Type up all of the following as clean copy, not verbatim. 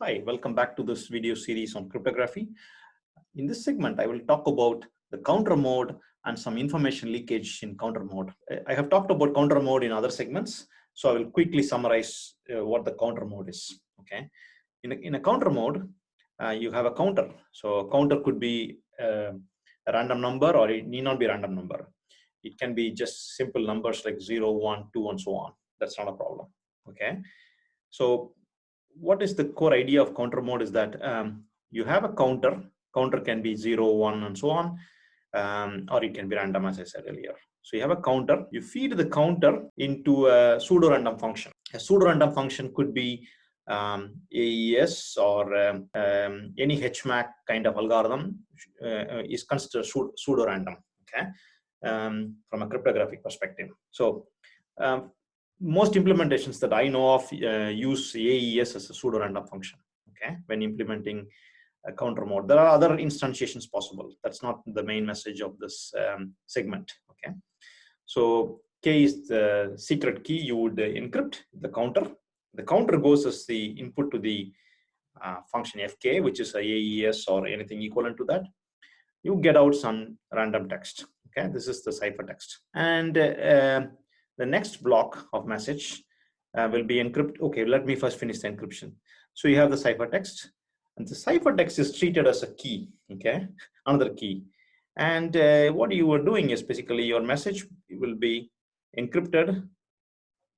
Hi, welcome back to this video series on cryptography. In this segment, I will talk about the counter mode and some information leakage in counter mode. I have talked about counter mode in other segments, so I will quickly summarize what the counter mode is. Okay, in a counter mode, you have a counter. So a counter could be a random number, or it need not be a random number. It can be just simple numbers like 0, 1, 2, and so on. That's not a problem. Okay, so what is the core idea of counter mode is that you have a counter can be 0, 1, and so on, or it can be random, as I said earlier. So you have a counter, you feed the counter into a pseudo random function. A pseudo random function could be AES or any HMAC kind of algorithm is considered pseudo random, okay, from a cryptographic perspective. So most implementations that I know of use AES as a pseudo random function, okay, when implementing a counter mode. There are other instantiations possible. That's not the main message of this segment, okay. So K is the secret key. You would encrypt the counter. The counter goes as the input to the function FK, which is a AES or anything equivalent to that. You get out some random text, okay. This is the ciphertext, and the next block of message will be encrypted. Okay, let me first finish the encryption. So you have the ciphertext, and the ciphertext is treated as a key, okay, another key. And what you are doing is basically your message will be encrypted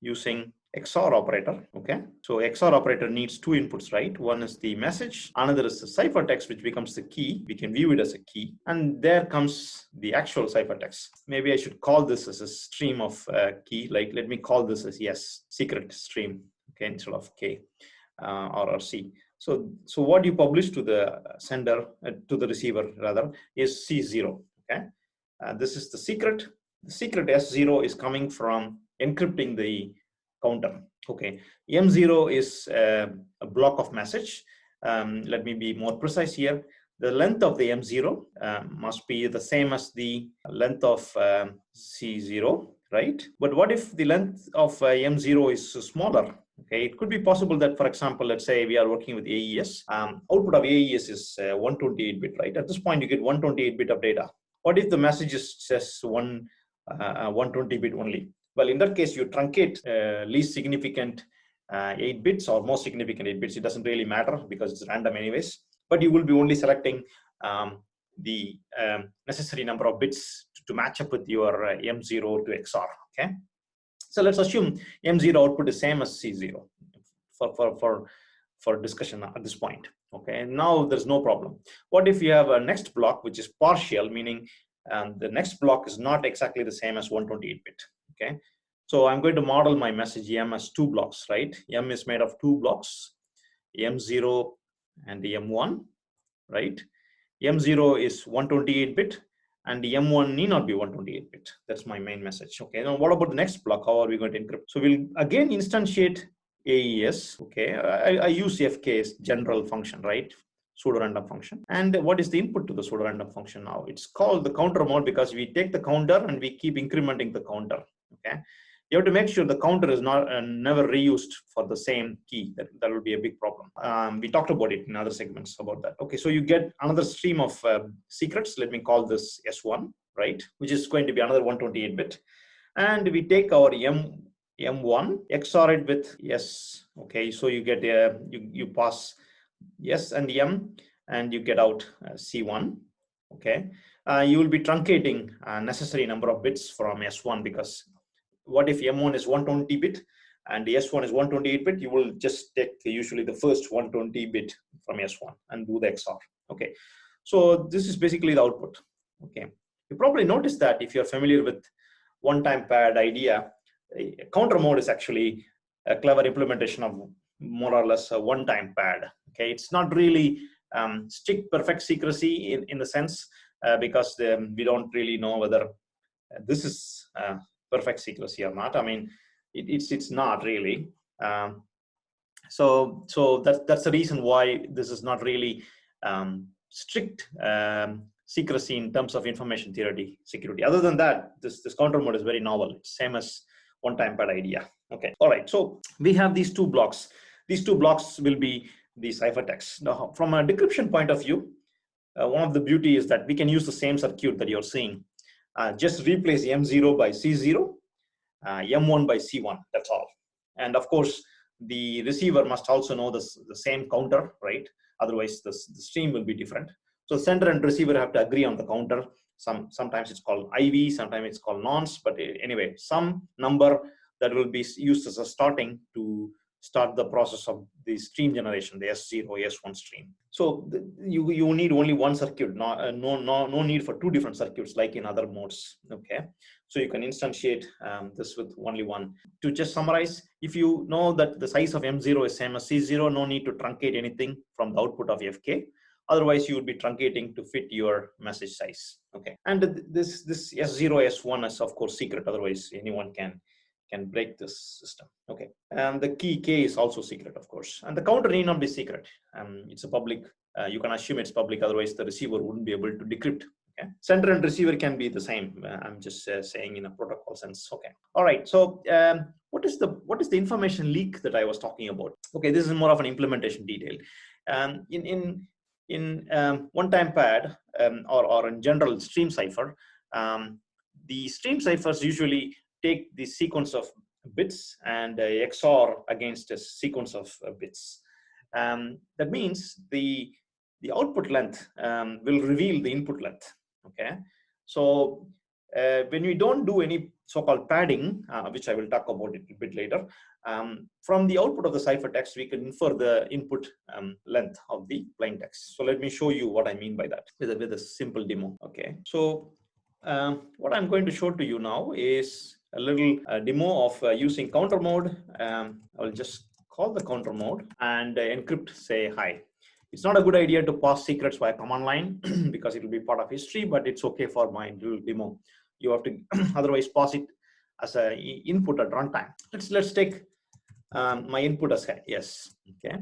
using XOR operator, okay. So XOR operator needs two inputs, right? One is the message, another is the ciphertext, which becomes the key. We can view it as a key, and there comes the actual ciphertext. Maybe I should call this as a stream of key. Like, let me call this as secret stream, okay, instead of K or C. So what you publish to the sender, to the receiver rather, is C0, okay. This is the secret. The secret S0 is coming from encrypting the counter, okay. M0 is a block of message. Let me be more precise here. The length of the M0 must be the same as the length of C0, right? But what if the length of M0 is smaller? Okay, it could be possible that, for example, let's say we are working with AES. Output of AES is 128-bit, right? At this point, you get 128-bit of data. What if the message is just 120-bit only? Well, in that case, you truncate least significant 8 bits or most significant 8 bits. It doesn't really matter because it's random anyways. But you will be only selecting the necessary number of bits to match up with your M0 to XOR, okay? So let's assume M0 output is same as C0 for discussion at this point, okay? And now there's no problem. What if you have a next block which is partial, meaning the next block is not exactly the same as 128-bit, okay? So I'm going to model my message M as two blocks, right? M is made of two blocks, M0 and the M1, right? M0 is 128-bit, and the M1 need not be 128-bit. That's my main message. Okay, now what about the next block? How are we going to encrypt? So we'll again instantiate AES. Okay, I use FK's general function, right? Pseudo random function. And what is the input to the pseudo random function now? It's called the counter mode because we take the counter and we keep incrementing the counter. Okay, you have to make sure the counter is not never reused for the same key. That will be a big problem. We talked about it in other segments about that. Okay, so you get another stream of secrets. Let me call this S1, right? Which is going to be another 128-bit. And we take our M1, XOR it with S. Okay, so you get you pass S and M, and you get out C1. Okay, you will be truncating necessary number of bits from S1, because what if M1 is 120-bit and the S1 is 128-bit? You will just take usually the first 120-bit from S1 and do the XOR. Okay, so this is basically the output. Okay, you probably noticed that if you're familiar with one-time pad idea, counter mode is actually a clever implementation of more or less a one-time pad. Okay, it's not really strict perfect secrecy in the sense because we don't really know whether this is perfect secrecy or not. I mean, it's not really. So that's the reason why this is not really strict secrecy in terms of information theory security. Other than that, this counter mode is very novel. It's same as one-time pad idea. Okay. All right. So we have these two blocks. These two blocks will be the ciphertext. Now, from a decryption point of view, one of the beauty is that we can use the same circuit that you're seeing. Just replace M0 by C0, M1 by C1, that's all. And of course, the receiver must also know the same counter, right? Otherwise, the stream will be different. So sender and receiver have to agree on the counter. Sometimes it's called IV, sometimes it's called nonce, but anyway, some number that will be used as a starting to start the process of the stream generation, the S0, S1 stream. So you need only one circuit, no need for two different circuits like in other modes, okay? So you can instantiate this with only one. To just summarize, if you know that the size of M0 is same as C0, no need to truncate anything from the output of FK. Otherwise, you would be truncating to fit your message size, okay? And this S0, S1 is of course secret, otherwise anyone can break this system, okay? And the key K is also secret, of course. And the counter need not be secret. It's a public, you can assume it's public, otherwise the receiver wouldn't be able to decrypt, okay? Sender and receiver can be the same. I'm just saying in a protocol sense, okay? All right, so what is the information leak that I was talking about? Okay, this is more of an implementation detail. In one-time pad or in general stream cipher, the stream ciphers usually take the sequence of bits and XOR against a sequence of bits. That means the output length will reveal the input length, okay? So when we don't do any so-called padding, which I will talk about it a bit later, from the output of the ciphertext, we can infer the input length of the plaintext. So let me show you what I mean by that with a simple demo, okay? So what I'm going to show to you now is a little demo of using counter mode. I'll just call the counter mode and encrypt, say hi. It's not a good idea to pass secrets via command line because it will be part of history, but it's okay for my little demo. You have to otherwise pass it as an input at runtime. Let's take my input as yes, okay.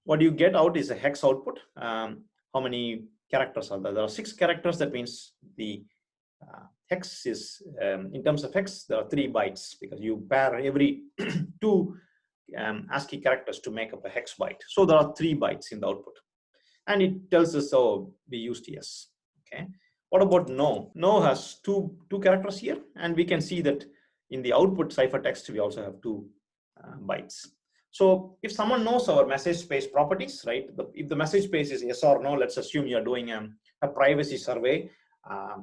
What you get out is a hex output. How many characters are there? There are 6 characters. That means the hex is, in terms of hex, there are 3 bytes because you pair every 2 ASCII characters to make up a hex byte. So there are 3 bytes in the output. And it tells us, oh, we used yes, okay. What about no? No has two characters here, and we can see that in the output ciphertext, we also have 2 bytes. So if someone knows our message space properties, right? If the message space is yes or no, let's assume you're doing a privacy survey.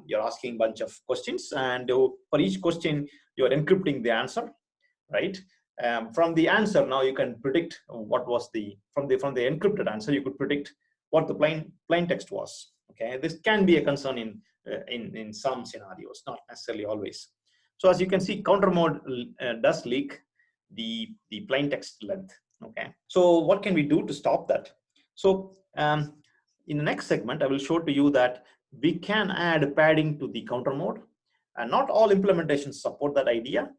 You're asking a bunch of questions, and for each question, you're encrypting the answer, right? From the answer, now you can predict what was from the encrypted answer, you could predict what the plain text was. Okay, this can be a concern in some scenarios, not necessarily always. So as you can see, counter mode does leak the plain text length. Okay, so what can we do to stop that? So in the next segment, I will show to you that we can add padding to the counter mode, and not all implementations support that idea.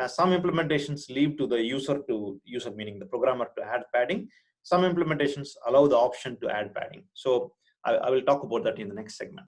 Some implementations leave to the user meaning the programmer, to add padding. Some implementations allow the option to add padding. So I will talk about that in the next segment.